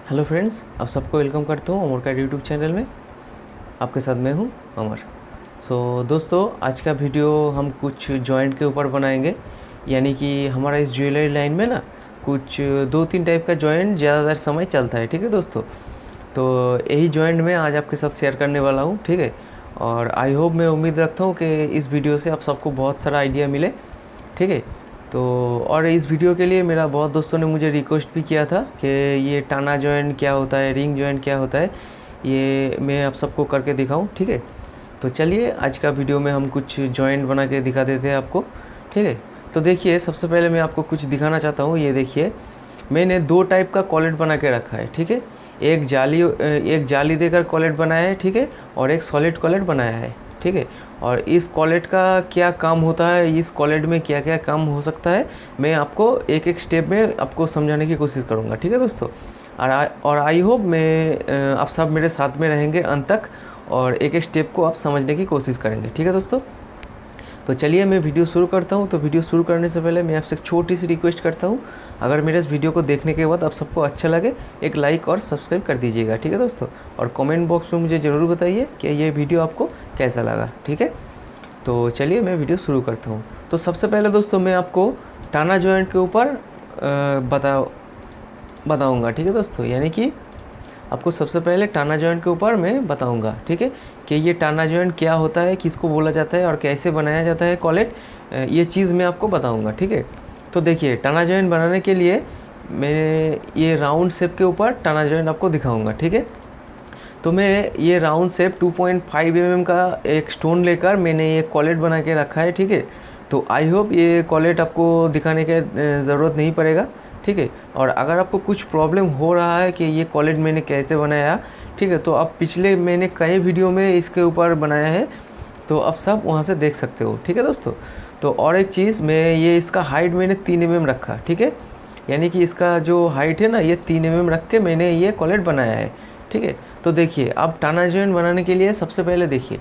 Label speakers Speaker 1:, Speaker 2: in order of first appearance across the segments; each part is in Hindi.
Speaker 1: हेलो फ्रेंड्स, आप सबको वेलकम करता हूँ अमर का यूट्यूब चैनल में। आपके साथ मैं हूँ अमर। दोस्तों, आज का वीडियो हम कुछ जॉइंट के ऊपर बनाएंगे। यानी कि हमारा इस ज्वेलरी लाइन में ना कुछ 2-3 टाइप का जॉइंट ज़्यादातर समय चलता है। ठीक है दोस्तों, तो यही जॉइंट मैं आज आपके साथ शेयर करने वाला हूँ। ठीक है, और आई होप, मैं उम्मीद रखता हूँ कि इस वीडियो से आप सबको बहुत सारा आइडिया मिले। ठीक है, तो और इस वीडियो के लिए मेरा बहुत दोस्तों ने मुझे रिक्वेस्ट भी किया था कि ये टाना जॉइंट क्या होता है, रिंग जॉइंट क्या होता है, ये मैं आप सबको करके दिखाऊं। ठीक है, तो चलिए आज का वीडियो में हम कुछ जॉइंट बना के दिखा देते हैं आपको। ठीक है, तो देखिए, सबसे पहले मैं आपको कुछ दिखाना चाहता हूँ। ये देखिए, मैंने 2 टाइप का कॉलेट बना के रखा है। ठीक है, एक जाली देकर कॉलेट बनाया है। ठीक है, और एक सॉलिड कॉलेट बनाया है। ठीक है, और इस कॉलेट का क्या काम होता है, इस कॉलेट में क्या क्या काम हो सकता है, मैं आपको एक एक स्टेप में आपको समझाने की कोशिश करूँगा। ठीक है दोस्तों, और आई होप मैं आप सब मेरे साथ में रहेंगे अंत तक, और एक एक स्टेप को आप समझने की कोशिश करेंगे। ठीक है दोस्तों, तो चलिए मैं वीडियो शुरू करता हूँ। तो वीडियो शुरू करने से पहले मैं आपसे एक छोटी सी रिक्वेस्ट करता हूँ, अगर मेरे इस वीडियो को देखने के बाद आप सबको अच्छा लगे, एक लाइक और सब्सक्राइब कर दीजिएगा। ठीक है दोस्तों, और कमेंट बॉक्स में मुझे ज़रूर बताइए कि ये वीडियो आपको कैसा लगा। ठीक है, तो चलिए मैं वीडियो शुरू करता हूँ। तो सबसे पहले दोस्तों मैं आपको टाना जॉइंट के ऊपर बताऊँगा। ठीक है दोस्तों, यानी कि आपको सबसे पहले टाना जॉइंट के ऊपर मैं बताऊंगा। ठीक है, कि ये टाना जॉइंट क्या होता है, किसको बोला जाता है और कैसे बनाया जाता है कॉलेट, ये चीज़ मैं आपको बताऊंगा। ठीक है, तो देखिए, टाना जॉइंट बनाने के लिए मैं ये राउंड शेप के ऊपर टाना जॉइंट आपको दिखाऊंगा। ठीक है, तो मैं ये राउंड शेप 2.5 mm का एक स्टोन लेकर मैंने ये कॉलेट बना के रखा है। ठीक है, तो आई होप ये कॉलेट आपको दिखाने की ज़रूरत नहीं पड़ेगा। ठीक है, और अगर आपको कुछ प्रॉब्लम हो रहा है कि ये कॉलेट मैंने कैसे बनाया, ठीक है, तो आप पिछले मैंने कई वीडियो में इसके ऊपर बनाया है, तो आप सब वहाँ से देख सकते हो। ठीक है दोस्तों, तो और एक चीज़, मैं ये इसका हाइट मैंने 3 mm रखा। ठीक है, यानी कि इसका जो हाइट है ना, ये 3 mm रख के मैंने ये कॉलेट बनाया है। ठीक है, तो देखिए, अब टाना जॉइंट बनाने के लिए सबसे पहले देखिए,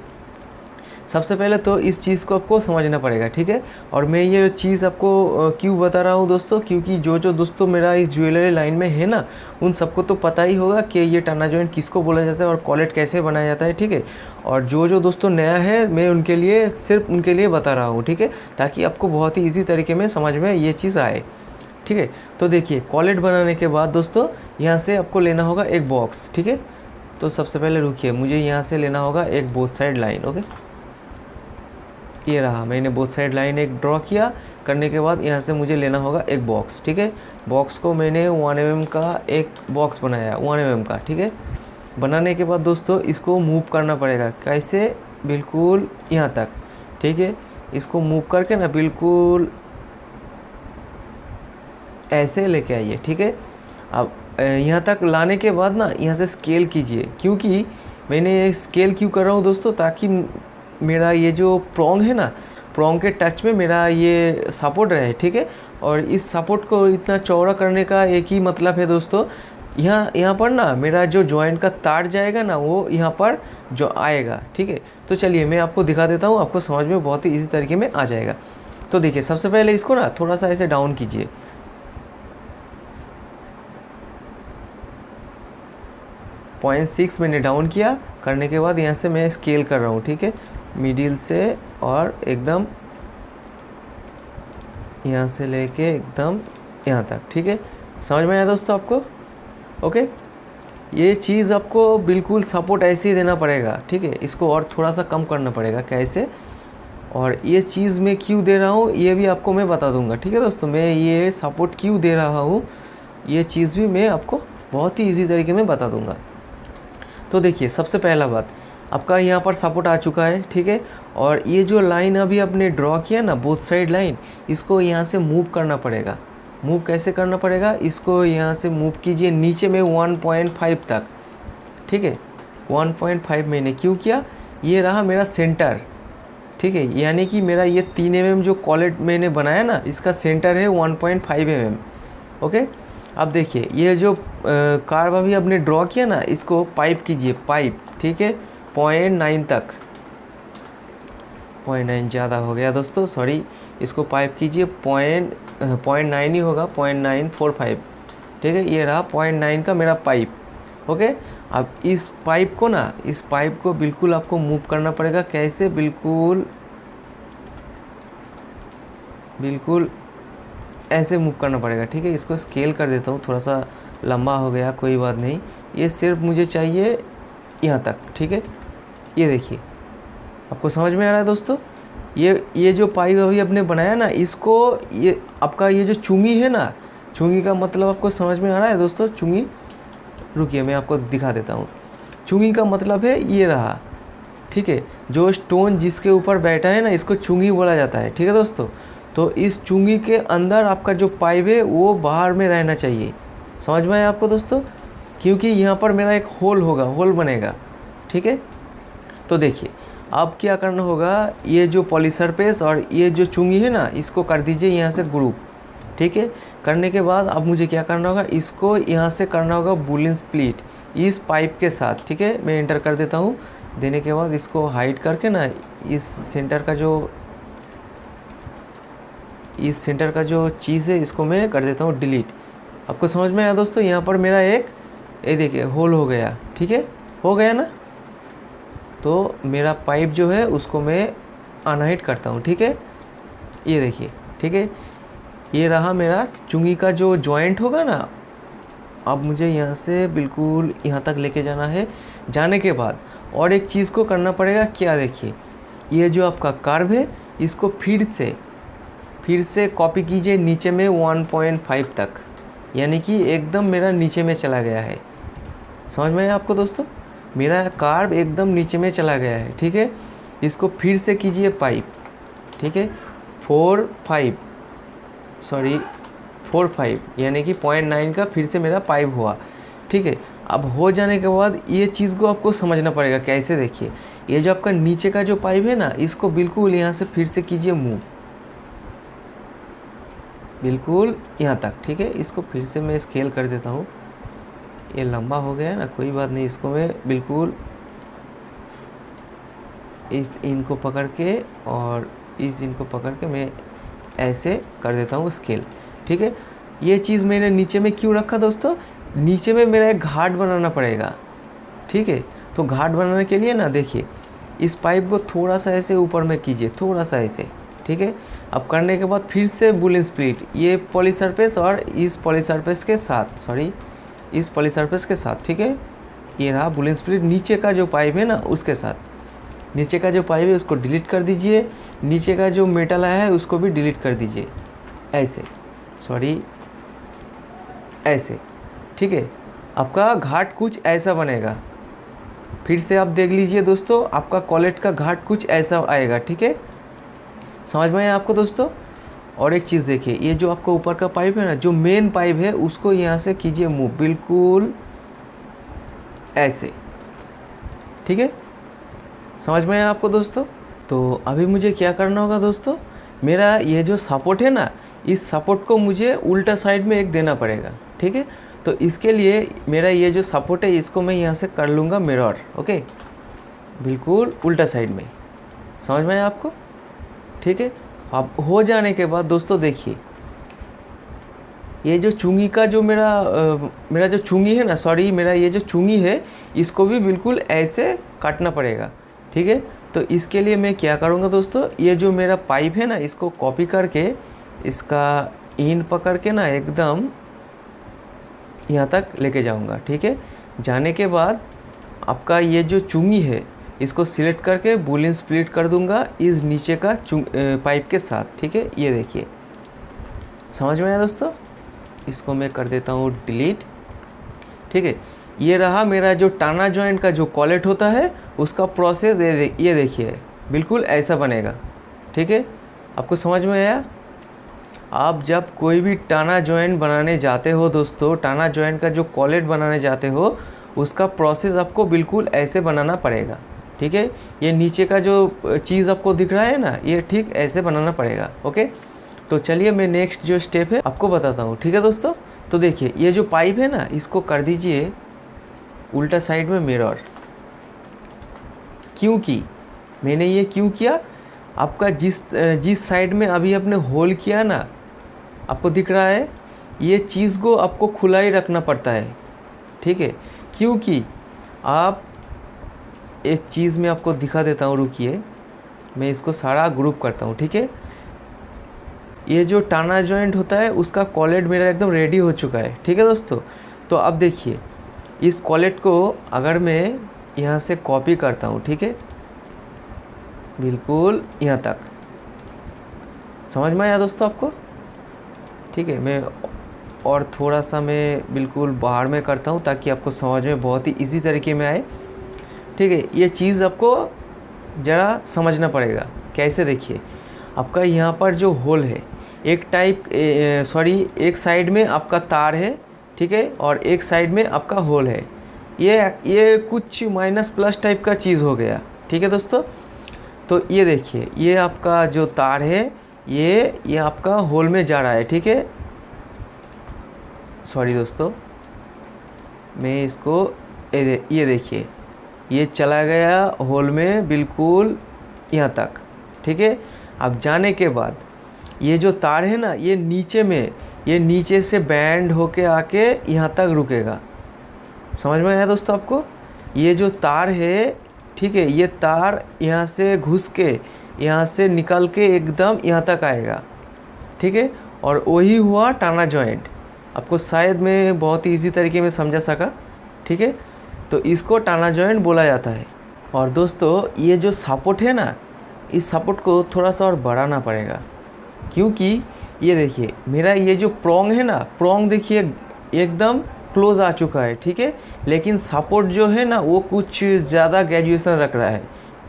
Speaker 1: सबसे पहले तो इस चीज़ को आपको समझना पड़ेगा। ठीक है, और मैं ये चीज़ आपको क्यों बता रहा हूँ दोस्तों, क्योंकि जो जो दोस्तों मेरा इस ज्वेलरी लाइन में है ना, उन सबको तो पता ही होगा कि ये टाना जॉइंट किसको बोला जाता है और कॉलेट कैसे बनाया जाता है। ठीक है, और जो जो दोस्तों नया है, मैं उनके लिए सिर्फ उनके लिए बता रहा हूँ। ठीक है, ताकि आपको बहुत ही ईजी तरीके में समझ में ये चीज़ आए। ठीक है, तो देखिए, कॉलेट बनाने के बाद दोस्तों यहाँ से आपको लेना होगा एक बॉक्स। ठीक है, तो सबसे पहले रुकिए, मुझे यहाँ से लेना होगा एक बोथ साइड लाइन। ओके, ये रहा, मैंने बोथ साइड लाइन एक ड्रॉ किया। करने के बाद यहाँ से मुझे लेना होगा एक बॉक्स। ठीक है, बॉक्स को मैंने 1 mm का एक बॉक्स बनाया, 1 mm का। ठीक है, बनाने के बाद दोस्तों इसको मूव करना पड़ेगा। कैसे? बिल्कुल यहाँ तक। ठीक है, इसको मूव करके ना बिल्कुल ऐसे लेके आइए। ठीक है, अब यहाँ तक लाने के बाद ना यहाँ से स्केल कीजिए। क्योंकि मैंने ये स्केल क्यों कर रहा हूँ दोस्तों, ताकि मेरा ये जो प्रोंग है ना, प्रोंग के टच में मेरा ये सपोर्ट रहे। ठीक है, और इस सपोर्ट को इतना चौड़ा करने का एक ही मतलब है दोस्तों, यहाँ पर ना मेरा जो जॉइंट का तार जाएगा ना, वो यहाँ पर जो आएगा। ठीक है, तो चलिए मैं आपको दिखा देता हूँ, आपको समझ में बहुत ही इजी तरीके में आ जाएगा। तो देखिए, सबसे पहले इसको ना थोड़ा सा ऐसे डाउन कीजिए। 0.6 मैंने डाउन किया। करने के बाद यहाँ से मैं स्केल कर रहा हूँ। ठीक है, मिडिल से और एकदम यहाँ से लेके एकदम यहाँ तक। ठीक है, समझ में आया दोस्तों आपको? ओके, ये चीज़ आपको बिल्कुल सपोर्ट ऐसे ही देना पड़ेगा। ठीक है, इसको और थोड़ा सा कम करना पड़ेगा। कैसे? और ये चीज़ मैं क्यों दे रहा हूँ ये भी आपको मैं बता दूंगा। ठीक है दोस्तों, मैं ये सपोर्ट क्यों दे रहा हूँ ये चीज़ भी मैं आपको बहुत ही ईजी तरीके में बता दूंगा। तो देखिए, सबसे पहला बात, आपका यहाँ पर सपोर्ट आ चुका है। ठीक है, और ये जो लाइन अभी आपने ड्रॉ किया ना, बोथ साइड लाइन, इसको यहाँ से मूव करना पड़ेगा। मूव कैसे करना पड़ेगा? इसको यहाँ से मूव कीजिए नीचे में 1.5 तक। ठीक है, 1.5 मैंने क्यों किया? ये रहा मेरा सेंटर। ठीक है, यानी कि मेरा ये 3 mm जो कॉलेट मैंने बनाया ना, इसका सेंटर है 1.5 mm। ओके, अब देखिए, ये जो कार्व अभी आपने ड्रॉ किया ना, इसको पाइप कीजिए, पाइप। ठीक है, 0.9 तक। 0.9 ज़्यादा हो गया दोस्तों, सॉरी। इसको पाइप कीजिए, 0.9 ही होगा, 0.945। ठीक है। ये रहा 0.9 का मेरा पाइप, ओके। अब इस पाइप को ना, इस पाइप को बिल्कुल आपको मूव करना पड़ेगा। कैसे? बिल्कुल बिल्कुल ऐसे मूव करना पड़ेगा, ठीक है। इसको स्केल कर देता हूँ, थोड़ा सा लंबा हो गया, कोई बात नहीं। ये सिर्फ मुझे चाहिए यहाँ तक, ठीक है। ये देखिए, आपको समझ में आ रहा है दोस्तों? ये जो पाइप अभी आपने बनाया ना, इसको, ये आपका ये जो चुंगी है ना, चुंगी का मतलब आपको समझ में आ रहा है दोस्तों? चुंगी, रुकिए मैं आपको दिखा देता हूँ। चुंगी का मतलब है ये रहा, ठीक है। जो स्टोन जिसके ऊपर बैठा है ना, इसको चुंगी बोला जाता है, ठीक है दोस्तों। तो इस चुंगी के अंदर आपका जो पाइप है वो बाहर में रहना चाहिए। समझ में आया आपको दोस्तों? क्योंकि यहाँ पर मेरा एक होल होगा, होल बनेगा, ठीक है। तो देखिए, अब क्या करना होगा, ये जो पॉलीसरफेस और ये जो चुंगी है ना, इसको कर दीजिए यहाँ से ग्रुप, ठीक है। करने के बाद अब मुझे क्या करना होगा, इसको यहाँ से करना होगा बूलियन स्प्लिट इस पाइप के साथ, ठीक है। मैं एंटर कर देता हूँ। देने के बाद इसको हाइड करके ना, इस सेंटर का जो चीज़ है इसको मैं कर देता हूँ डिलीट। आपको समझ में आया दोस्तों? यहाँ पर मेरा एक, ये देखिए, होल हो गया, ठीक है। हो गया ना? तो मेरा पाइप जो है उसको मैं अनहाइड करता हूँ, ठीक है। ये देखिए, ठीक है। ये रहा मेरा चुंगी का जो जॉइंट होगा ना। अब मुझे यहाँ से बिल्कुल यहाँ तक लेके जाना है। जाने के बाद और एक चीज़ को करना पड़ेगा, क्या? देखिए, ये जो आपका कर्व है, इसको फिर से कॉपी कीजिए नीचे में 1.5 तक, यानी कि एकदम मेरा नीचे में चला गया है। समझ में आया आपको दोस्तों? मेरा कर्व एकदम नीचे में चला गया है, ठीक है। इसको फिर से कीजिए पाइप, ठीक है। 4.5 यानी कि 0.9 का फिर से मेरा पाइप हुआ, ठीक है। अब हो जाने के बाद ये चीज़ को आपको समझना पड़ेगा। कैसे? देखिए, ये जो आपका नीचे का जो पाइप है ना, इसको बिल्कुल यहाँ से फिर से कीजिए मूव, बिल्कुल यहाँ तक, ठीक है। इसको फिर से मैं स्केल कर देता हूँ। ये लंबा हो गया है ना, कोई बात नहीं। इसको मैं बिल्कुल इस इन को पकड़ के और इस इन को पकड़ के मैं ऐसे कर देता हूँ स्केल, ठीक है। ये चीज़ मैंने नीचे में क्यों रखा दोस्तों? नीचे में मेरा एक घाट बनाना पड़ेगा, ठीक है। तो घाट बनाने के लिए ना, देखिए, इस पाइप को थोड़ा सा ऐसे ऊपर में कीजिए, थोड़ा सा ऐसे, ठीक है। अब करने के बाद फिर से बूलियन स्प्लिट, ये पॉलीसरफेस और इस पॉलीसरफेस के साथ, ठीक है। ये रहा बूलियन स्प्लिट नीचे का जो पाइप है ना, उसके साथ। नीचे का जो पाइप है उसको डिलीट कर दीजिए, नीचे का जो मेटल आया है उसको भी डिलीट कर दीजिए, ऐसे, ठीक है। आपका घाट कुछ ऐसा बनेगा। फिर से आप देख लीजिए दोस्तों, आपका कॉलेट का घाट कुछ ऐसा आएगा, ठीक है। समझ में आया आपको दोस्तों? और एक चीज़ देखिए, ये जो आपका ऊपर का पाइप है ना, जो मेन पाइप है, उसको यहाँ से कीजिए मूव, बिल्कुल ऐसे, ठीक है। समझ में आया आपको दोस्तों? तो अभी मुझे क्या करना होगा दोस्तों, मेरा ये जो सपोर्ट है ना, इस सपोर्ट को मुझे उल्टा साइड में एक देना पड़ेगा, ठीक है। तो इसके लिए मेरा ये जो सपोर्ट है, इसको मैं यहाँ से कर लूँगा मिरर, ओके, बिल्कुल उल्टा साइड में। समझ में आया आपको? ठीक है। अब हो जाने के बाद दोस्तों देखिए, ये जो चुंगी का जो मेरा जो चुंगी है ना, मेरा ये जो चुंगी है, इसको भी बिल्कुल ऐसे काटना पड़ेगा, ठीक है। तो इसके लिए मैं क्या करूँगा दोस्तों, ये जो मेरा पाइप है ना, इसको कॉपी करके इसका इन पकड़ के ना एकदम यहाँ तक लेके जाऊँगा, ठीक है। जाने के बाद आपका ये जो चुंगी है, इसको सिलेक्ट करके बूलियन स्प्लिट कर दूंगा इस नीचे का पाइप के साथ, ठीक है। ये देखिए, समझ में आया दोस्तों? इसको मैं कर देता हूँ डिलीट, ठीक है। ये रहा मेरा जो टाना जॉइंट का जो कॉलेट होता है, उसका प्रोसेस ये देखिए, बिल्कुल ऐसा बनेगा, ठीक है। आपको समझ में आया? आप जब कोई भी टाना जॉइंट बनाने जाते हो दोस्तों, टाना जॉइंट का जो कॉलेट बनाने जाते हो, उसका प्रोसेस आपको बिल्कुल ऐसे बनाना पड़ेगा, ठीक है। ये नीचे का जो चीज़ आपको दिख रहा है ना, ये ठीक ऐसे बनाना पड़ेगा, ओके। तो चलिए मैं नेक्स्ट जो स्टेप है आपको बताता हूँ, ठीक है दोस्तों। तो देखिए, ये जो पाइप है ना, इसको कर दीजिए उल्टा साइड में मिरर। क्योंकि मैंने ये क्यों किया, आपका जिस साइड में अभी आपने होल किया ना, आपको दिख रहा है, ये चीज़ को आपको खुला ही रखना पड़ता है, ठीक है। क्योंकि आप एक चीज़ में आपको दिखा देता हूँ, रुकिए, मैं इसको सारा ग्रुप करता हूँ, ठीक है। ये जो टाना जॉइंट होता है उसका कॉलेट मेरा एकदम रेडी हो चुका है, ठीक है दोस्तों। तो अब देखिए इस कॉलेट को अगर मैं यहाँ से कॉपी करता हूँ, ठीक है, बिल्कुल यहाँ तक, समझ में आया दोस्तों आपको, ठीक है। मैं और थोड़ा सा मैं बिल्कुल बाहर में करता हूँ ताकि आपको समझ में बहुत ही इजी तरीके में आए, ठीक है। ये चीज़ आपको ज़रा समझना पड़ेगा कैसे। देखिए आपका यहाँ पर जो होल है, एक एक साइड में आपका तार है, ठीक है, और एक साइड में आपका होल है। ये कुछ माइनस प्लस टाइप का चीज़ हो गया, ठीक है दोस्तों। तो ये देखिए ये आपका जो तार है ये आपका होल में जा रहा है, ठीक है। सॉरी दोस्तों, मैं इसको ये देखिए ये चला गया होल में बिल्कुल यहाँ तक, ठीक है। अब जाने के बाद ये जो तार है ना, ये नीचे से बैंड होके आके यहाँ तक रुकेगा, समझ में आया दोस्तों आपको। ये जो तार है, ठीक है, ये तार यहाँ से घुस के यहाँ से निकल के एकदम यहाँ तक आएगा, ठीक है। और वही हुआ टाना जॉइंट। आपको शायद मैं बहुत ही ईजी तरीके में समझा सका, ठीक है। तो इसको टाना जॉइंट बोला जाता है। और दोस्तों ये जो सपोर्ट है ना, इस सपोर्ट को थोड़ा सा और बढ़ाना पड़ेगा, क्योंकि ये देखिए मेरा ये जो प्रोंग है ना, प्रोंग देखिए एकदम क्लोज आ चुका है, ठीक है। लेकिन सपोर्ट जो है ना वो कुछ ज़्यादा ग्रेजुएशन रख रहा है,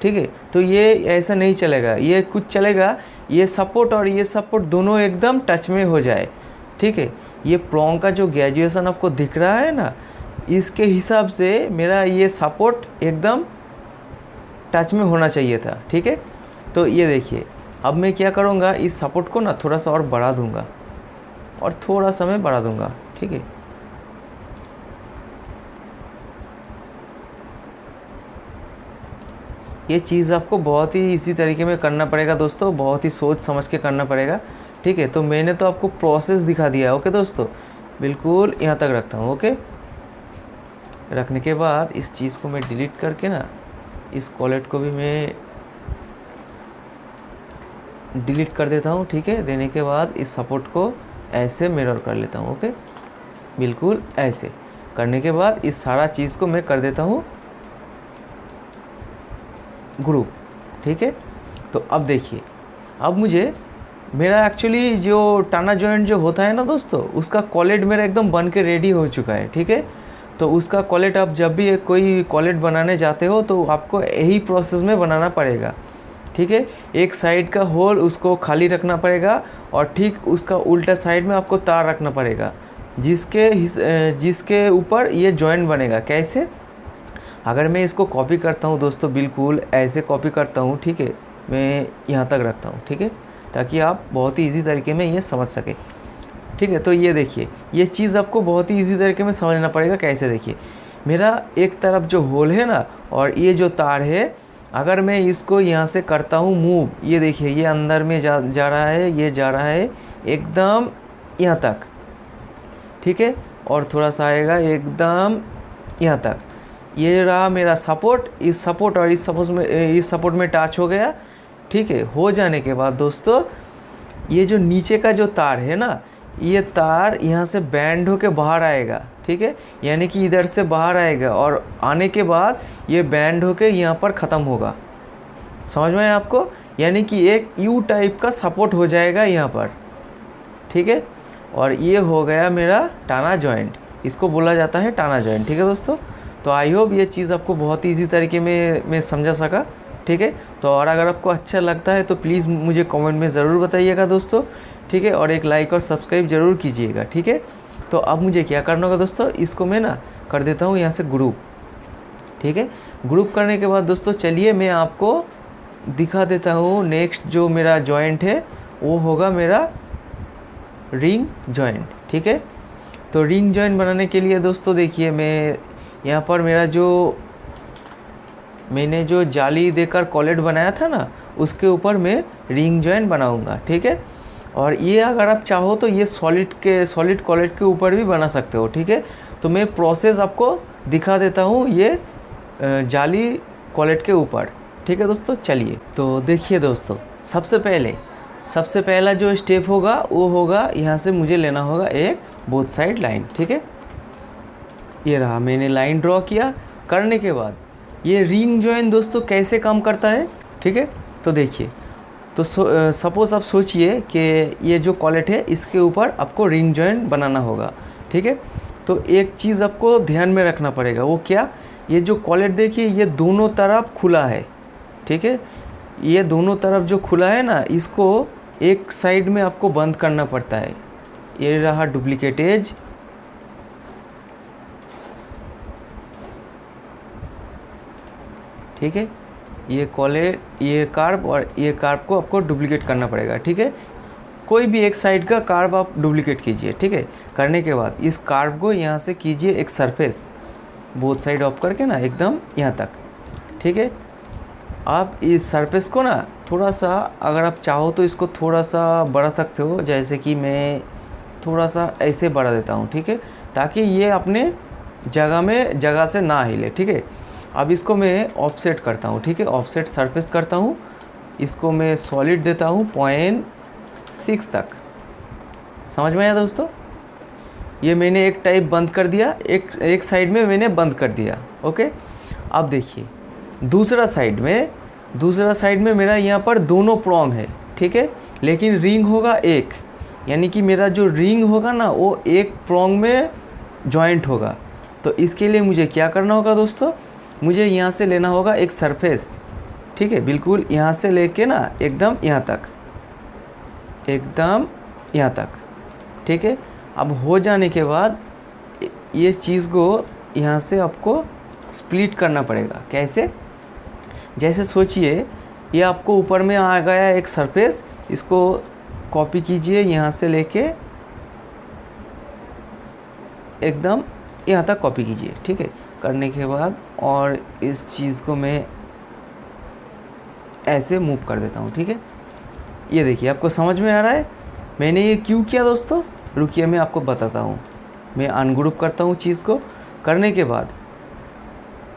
Speaker 1: ठीक है। तो ये ऐसा नहीं चलेगा, ये कुछ चलेगा ये सपोर्ट और ये सपोर्ट दोनों एकदम टच में हो जाए, ठीक है। ये प्रोंग का जो ग्रेजुएशन आपको दिख रहा है ना, इसके हिसाब से मेरा ये सपोर्ट एकदम टच में होना चाहिए था, ठीक है। तो ये देखिए अब मैं क्या करूँगा, इस सपोर्ट को ना थोड़ा सा और बढ़ा दूँगा, और थोड़ा सा मैं बढ़ा दूँगा, ठीक है। ये चीज़ आपको बहुत ही इसी तरीके में करना पड़ेगा दोस्तों, बहुत ही सोच समझ के करना पड़ेगा, ठीक है। तो मैंने तो आपको प्रोसेस दिखा दिया, ओके दोस्तों। बिल्कुल यहाँ तक रखता हूँ, ओके। रखने के बाद इस चीज़ को मैं डिलीट करके ना, इस कॉलेट को भी मैं डिलीट कर देता हूँ, ठीक है। देने के बाद इस सपोर्ट को ऐसे मिरर कर लेता हूँ, ओके। बिल्कुल ऐसे करने के बाद इस सारा चीज़ को मैं कर देता हूँ ग्रुप, ठीक है। तो अब देखिए अब मुझे मेरा एक्चुअली जो टाना जॉइंट जो होता है ना दोस्तों, उसका कॉलेट मेरा एकदम बन के रेडी हो चुका है, ठीक है। तो उसका कॉलेट आप जब भी कोई कॉलेट बनाने जाते हो तो आपको यही प्रोसेस में बनाना पड़ेगा, ठीक है। एक साइड का होल उसको खाली रखना पड़ेगा और ठीक उसका उल्टा साइड में आपको तार रखना पड़ेगा, जिसके ऊपर ये जॉइंट बनेगा। कैसे, अगर मैं इसको कॉपी करता हूँ दोस्तों, बिल्कुल ऐसे कॉपी करता हूँ, ठीक है, मैं यहाँ तक रखता हूँ, ठीक है, ताकि आप बहुत ही ईजी तरीके में ये समझ सके, ठीक है। तो ये देखिए ये चीज़ आपको बहुत ही ईजी तरीके में समझना पड़ेगा। कैसे, देखिए मेरा एक तरफ जो होल है ना, और ये जो तार है, अगर मैं इसको यहाँ से करता हूँ मूव, ये देखिए ये अंदर में जा रहा है, ये जा रहा है एकदम यहाँ तक, ठीक है, और थोड़ा सा आएगा एकदम यहाँ तक। ये रहा मेरा सपोर्ट, इस सपोर्ट और इस सपोर्ट में टच हो गया, ठीक है। हो जाने के बाद दोस्तों ये जो नीचे का जो तार है ना, ये तार यहाँ से बैंड होके बाहर आएगा, ठीक है, यानी कि इधर से बाहर आएगा और आने के बाद ये बैंड होके यहाँ पर ख़त्म होगा, समझ में आया आपको। यानी कि एक यू टाइप का सपोर्ट हो जाएगा यहाँ पर, ठीक है। और ये हो गया मेरा टाना जॉइंट, इसको बोला जाता है टाना जॉइंट, ठीक है दोस्तों। तो आई होप ये चीज़ आपको बहुत ही ईजी तरीके में मैं समझा सका, ठीक है। तो और अगर आपको अच्छा लगता है तो प्लीज़ मुझे कमेंट में ज़रूर बताइएगा दोस्तों, ठीक है, और एक लाइक और सब्सक्राइब ज़रूर कीजिएगा, ठीक है। तो अब मुझे क्या करना होगा दोस्तों, इसको मैं ना कर देता हूँ यहाँ से ग्रुप, ठीक है। ग्रुप करने के बाद दोस्तों चलिए मैं आपको दिखा देता हूँ नेक्स्ट जो मेरा जॉइंट है वो होगा मेरा रिंग जॉइंट, ठीक है। तो रिंग जॉइंट बनाने के लिए दोस्तों देखिए मैं यहाँ पर मैंने जो जाली देकर कॉलेट बनाया था ना, उसके ऊपर मैं रिंग जॉइंट बनाऊंगा, ठीक है। और ये अगर आप चाहो तो ये सॉलिड कॉलेट के ऊपर भी बना सकते हो, ठीक है। तो मैं प्रोसेस आपको दिखा देता हूँ ये जाली कॉलेट के ऊपर, ठीक है दोस्तों। चलिए तो देखिए दोस्तों, सबसे पहला जो स्टेप होगा वो होगा यहाँ से मुझे लेना होगा एक बोथ साइड लाइन, ठीक है। ये रहा, मैंने लाइन ड्रॉ किया। करने के बाद ये रिंग जॉइन दोस्तों कैसे काम करता है, ठीक है। तो देखिए, तो सपोज़ आप सोचिए कि ये जो कॉलेट है इसके ऊपर आपको रिंग जॉइन बनाना होगा, ठीक है। तो एक चीज़ आपको ध्यान में रखना पड़ेगा, वो क्या, ये जो कॉलेट देखिए ये दोनों तरफ खुला है, ठीक है। ये दोनों तरफ जो खुला है ना, इसको एक साइड में आपको बंद करना पड़ता है। ये रहा डुप्लीकेट एज, ठीक है। ये कॉलेट, ये कार्ब और ये कार्ब को आपको डुप्लीकेट करना पड़ेगा, ठीक है। कोई भी एक साइड का कार्ब आप डुप्लीकेट कीजिए, ठीक है। करने के बाद इस कार्ब को यहाँ से कीजिए एक सरफेस, बोथ साइड ऑफ करके ना एकदम यहाँ तक, ठीक है। आप इस सरफेस को ना थोड़ा सा, अगर आप चाहो तो इसको थोड़ा सा बढ़ा सकते हो, जैसे कि मैं थोड़ा सा ऐसे बढ़ा देता हूँ, ठीक है, ताकि ये अपने जगह से ना हिले, ठीक है। अब इसको मैं ऑफसेट करता हूँ, ठीक है, ऑफसेट सरफेस करता हूँ। इसको मैं सॉलिड देता हूँ 0.6 तक। समझ में आया दोस्तों? ये मैंने एक टाइप बंद कर दिया, एक साइड में मैंने बंद कर दिया, ओके। अब देखिए दूसरा साइड में मेरा यहाँ पर दोनों प्रोंग है, ठीक है, लेकिन रिंग होगा एक, यानी कि मेरा जो रिंग होगा ना वो एक प्रोंग में जॉइंट होगा। तो इसके लिए मुझे क्या करना होगा दोस्तों, मुझे यहाँ से लेना होगा एक सरफेस, ठीक है, बिल्कुल यहाँ से लेके ना एकदम यहाँ तक, ठीक है। अब हो जाने के बाद ये चीज़ को यहाँ से आपको स्प्लिट करना पड़ेगा। कैसे? जैसे सोचिए ये आपको ऊपर में आ गया एक सरफेस, इसको कॉपी कीजिए यहाँ से लेके एकदम यहाँ तक कॉपी कीजिए, ठीक है। करने के बाद और इस चीज़ को मैं ऐसे मूव कर देता हूँ, ठीक है। ये देखिए आपको समझ में आ रहा है मैंने ये क्यों किया दोस्तों। रुकिए मैं आपको बताता हूँ। मैं अनग्रुप करता हूँ चीज़ को, करने के बाद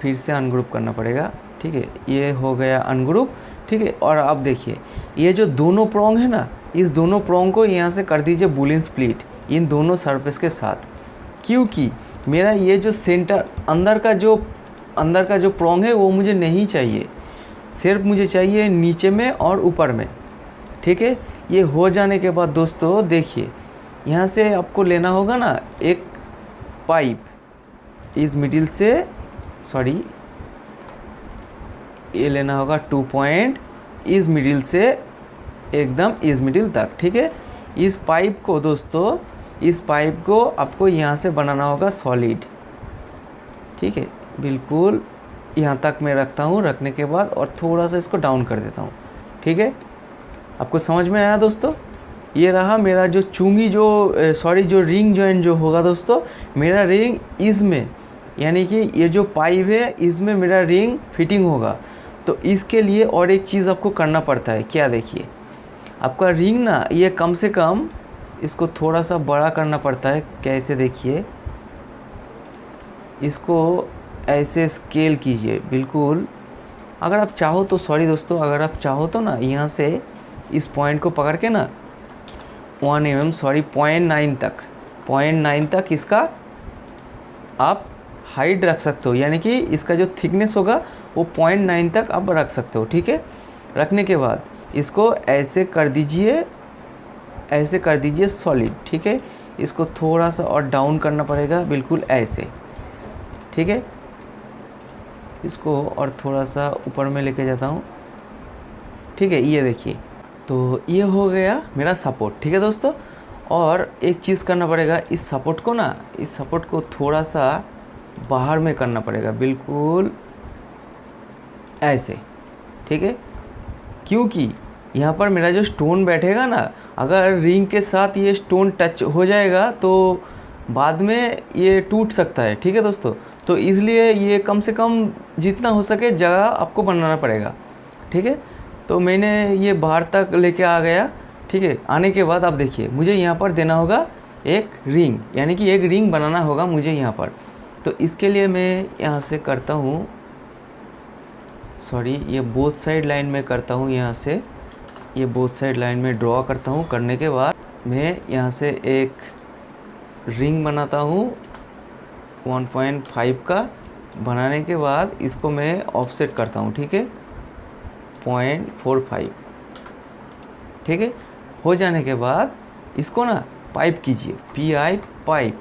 Speaker 1: फिर से अनग्रुप करना पड़ेगा, ठीक है। ये हो गया अनग्रुप, ठीक है। और अब देखिए ये जो दोनों प्रोंग है ना, इस दोनों प्रोंग को यहाँ से कर दीजिए बूलियन स्प्लिट इन दोनों सरफेस के साथ, क्योंकि मेरा ये जो सेंटर अंदर का जो प्रोंग है वो मुझे नहीं चाहिए, सिर्फ मुझे चाहिए नीचे में और ऊपर में, ठीक है। ये हो जाने के बाद दोस्तों देखिए यहाँ से आपको लेना होगा ना एक पाइप इस मिडिल से, सॉरी ये लेना होगा 2 पॉइंट इस मिडिल से एकदम इस मिडिल तक, ठीक है। इस पाइप को दोस्तों, इस पाइप को आपको यहाँ से बनाना होगा सॉलिड, ठीक है, बिल्कुल यहाँ तक मैं रखता हूँ। रखने के बाद और थोड़ा सा इसको डाउन कर देता हूँ, ठीक है। आपको समझ में आया दोस्तों? ये रहा मेरा जो जो रिंग जॉइंट जो होगा दोस्तों, मेरा रिंग इसमें, यानी कि ये जो पाइप है इसमें मेरा रिंग फिटिंग होगा। तो इसके लिए और एक चीज़ आपको करना पड़ता है, क्या देखिए, आपका रिंग ना ये कम से कम इसको थोड़ा सा बड़ा करना पड़ता है। कैसे? देखिए इसको ऐसे स्केल कीजिए बिल्कुल। अगर आप चाहो तो, सॉरी दोस्तों, अगर आप चाहो तो ना यहाँ से इस पॉइंट को पकड़ के ना 1 mm, सॉरी 0.9 तक इसका आप हाइट रख सकते हो, यानी कि इसका जो थिकनेस होगा वो 0.9 तक आप रख सकते हो, ठीक है। रखने के बाद इसको ऐसे कर दीजिए सॉलिड, ठीक है। इसको थोड़ा सा और डाउन करना पड़ेगा, बिल्कुल ऐसे, ठीक है। इसको और थोड़ा सा ऊपर में लेके जाता हूँ, ठीक है। ये देखिए, तो ये हो गया मेरा सपोर्ट, ठीक है दोस्तों। और एक चीज़ करना पड़ेगा, इस सपोर्ट को थोड़ा सा बाहर में करना पड़ेगा, बिल्कुल ऐसे, ठीक है। क्योंकि यहाँ पर मेरा जो स्टोन बैठेगा ना, अगर रिंग के साथ ये स्टोन टच हो जाएगा तो बाद में ये टूट सकता है, ठीक है दोस्तों। तो इसलिए ये कम से कम जितना हो सके जगह आपको बनाना पड़ेगा, ठीक है। तो मैंने ये बाहर तक लेके आ गया, ठीक है। आने के बाद आप देखिए मुझे यहाँ पर देना होगा एक रिंग, यानी कि एक रिंग बनाना होगा मुझे यहाँ पर। तो इसके लिए मैं यहाँ से करता हूँ, सॉरी ये बोथ साइड लाइन में करता हूँ, यहाँ से ये बोथ साइड लाइन में ड्रॉ करता हूँ। करने के बाद मैं यहाँ से एक रिंग बनाता हूँ 1.5 का। बनाने के बाद इसको मैं ऑफसेट करता हूँ, ठीक है, 0.45, ठीक है। हो जाने के बाद इसको ना पाइप कीजिए, PI पाइप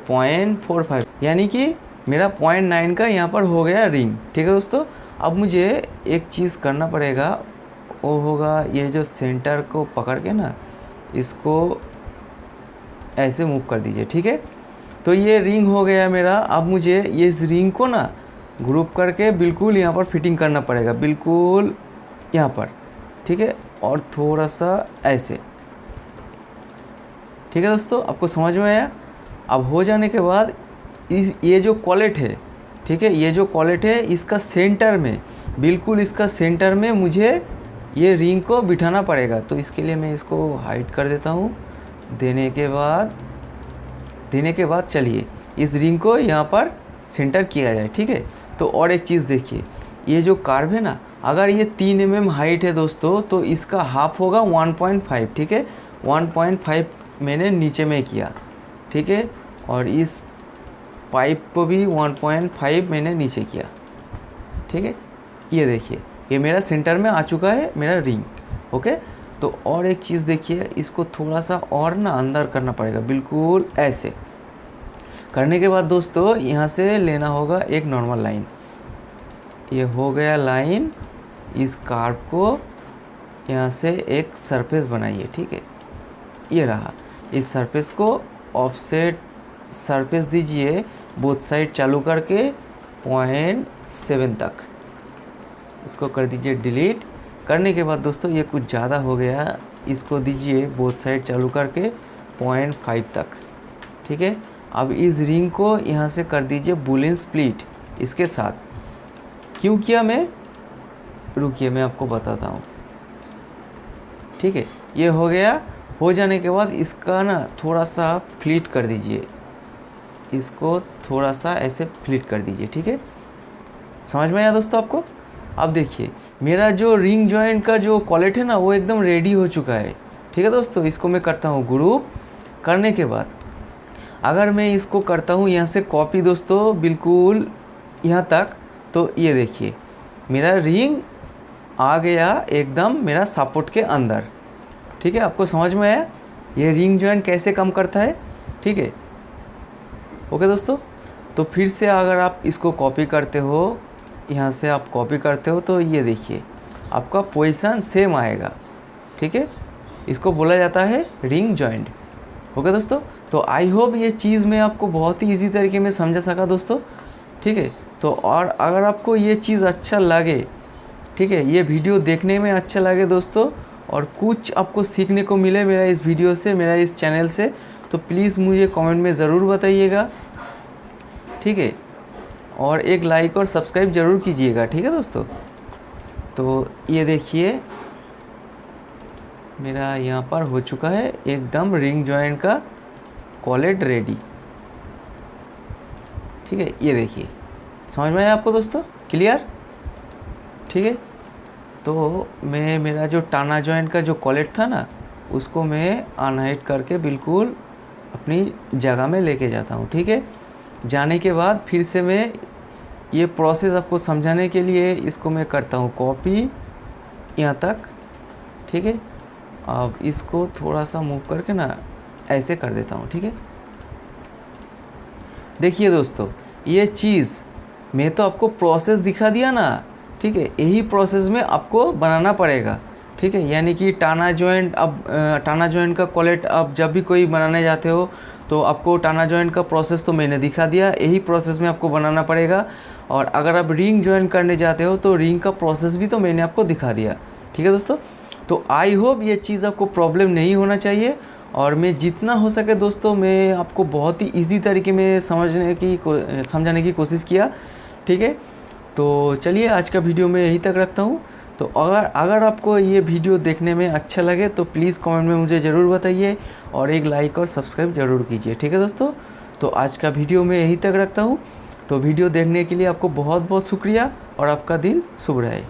Speaker 1: 0.45, यानी कि मेरा 0.9 का यहाँ पर हो गया रिंग, ठीक है दोस्तों। अब मुझे एक चीज़ करना पड़ेगा, वो होगा ये जो सेंटर को पकड़ के ना इसको ऐसे मूव कर दीजिए, ठीक है। तो ये रिंग हो गया मेरा। अब मुझे ये इस रिंग को ना ग्रुप करके बिल्कुल यहाँ पर फिटिंग करना पड़ेगा, बिल्कुल यहाँ पर, ठीक है, और थोड़ा सा ऐसे, ठीक है दोस्तों। आपको समझ में आया? अब हो जाने के बाद ये जो कॉलेट है, ठीक है, ये जो कॉलेट है इसका सेंटर में, बिल्कुल इसका सेंटर में मुझे ये रिंग को बिठाना पड़ेगा। तो इसके लिए मैं इसको हाइड कर देता हूँ। देने के बाद चलिए इस रिंग को यहाँ पर सेंटर किया जाए, ठीक है। तो और एक चीज़ देखिए, ये जो कार्व है ना, अगर ये 3 mm हाइट है दोस्तों, तो इसका हाफ होगा 1.5, ठीक है। 1.5 मैंने नीचे में किया, ठीक है, और इस पाइप को भी 1.5 मैंने नीचे किया, ठीक है। ये देखिए ये मेरा सेंटर में आ चुका है मेरा रिंग, ओके। तो और एक चीज़ देखिए, इसको थोड़ा सा और ना अंदर करना पड़ेगा, बिल्कुल ऐसे। करने के बाद दोस्तों यहाँ से लेना होगा एक नॉर्मल लाइन। ये हो गया लाइन। इस कार्व को यहाँ से एक सरफेस बनाइए, ठीक है, ये रहा। इस सरफेस को ऑफसेट सरफेस दीजिए बोथ साइड चालू करके 0.7 तक। इसको कर दीजिए डिलीट। करने के बाद दोस्तों ये कुछ ज़्यादा हो गया, इसको दीजिए बोथ साइड चालू करके 0.5 तक, ठीक है। अब इस रिंग को यहाँ से कर दीजिए बूलियन स्प्लिट इसके साथ। क्यों किया मैं, रुकिए मैं आपको बताता हूँ, ठीक है। ये हो गया। हो जाने के बाद इसका ना थोड़ा सा फ्लिट कर दीजिए, इसको थोड़ा सा ऐसे फ्लिट कर दीजिए, ठीक है। समझ में आया दोस्तों आपको? अब देखिए मेरा जो रिंग जॉइंट का जो कॉलेट है ना वो एकदम रेडी हो चुका है, ठीक है दोस्तों। इसको मैं करता हूँ ग्रुप। करने के बाद अगर मैं इसको करता हूँ यहाँ से कॉपी दोस्तों बिल्कुल यहाँ तक, तो ये देखिए मेरा रिंग आ गया एकदम मेरा सपोर्ट के अंदर, ठीक है। आपको समझ में आया ये रिंग जॉइंट कैसे काम करता है, ठीक है, ओके दोस्तों। तो फिर से अगर आप इसको कॉपी करते हो, यहाँ से आप कॉपी करते हो, तो ये देखिए आपका पोजीशन सेम आएगा, ठीक है। इसको बोला जाता है रिंग जॉइंट, ओके दोस्तों। तो आई होप ये चीज़ मैं आपको बहुत ही इजी तरीके में समझा सका दोस्तों, ठीक है। तो और अगर आपको ये चीज़ अच्छा लगे, ठीक है, ये वीडियो देखने में अच्छा लगे दोस्तों, और कुछ आपको सीखने को मिले मेरा इस वीडियो से, मेरा इस चैनल से, तो प्लीज़ मुझे कमेंट में ज़रूर बताइएगा, ठीक है। और एक लाइक और सब्सक्राइब ज़रूर कीजिएगा, ठीक है दोस्तों। तो ये देखिए मेरा यहाँ पर हो चुका है एकदम रिंग जॉइंट का कॉलेट रेडी, ठीक है। ये देखिए समझ में आया आपको दोस्तों, क्लियर, ठीक है। तो मैं मेरा जो टाना जॉइंट का जो कॉलेट था ना उसको मैं अनहाइड करके बिल्कुल अपनी जगह में लेके जाता हूँ, ठीक है। जाने के बाद फिर से मैं ये प्रोसेस आपको समझाने के लिए इसको मैं करता हूँ कॉपी यहाँ तक, ठीक है। अब इसको थोड़ा सा मूव करके ना ऐसे कर देता हूँ, ठीक है। देखिए दोस्तों ये चीज़ मैं तो आपको प्रोसेस दिखा दिया ना, ठीक है। यही प्रोसेस में आपको बनाना पड़ेगा, ठीक है। यानी कि टाना जॉइंट, अब टाना जॉइंट का कॉलेट अब जब भी कोई बनाने जाते हो तो आपको टाना जॉइंट का प्रोसेस तो मैंने दिखा दिया, यही प्रोसेस में आपको बनाना पड़ेगा। और अगर आप रिंग जॉइन करने जाते हो तो रिंग का प्रोसेस भी तो मैंने आपको दिखा दिया, ठीक है दोस्तों। तो आई होप ये चीज़ आपको प्रॉब्लम नहीं होना चाहिए, और मैं जितना हो सके दोस्तों मैं आपको बहुत ही इजी तरीके में समझाने की कोशिश किया, ठीक है। तो चलिए आज का वीडियो मैं यहीं तक रखता हूँ। तो अगर आपको ये वीडियो देखने में अच्छा लगे तो प्लीज़ कमेंट में मुझे ज़रूर बताइए और एक लाइक और सब्सक्राइब ज़रूर कीजिए। ठीक है दोस्तों, तो आज का वीडियो मैं यहीं तक रखता हूँ। तो वीडियो देखने के लिए आपको बहुत बहुत शुक्रिया और आपका दिन शुभ रहे।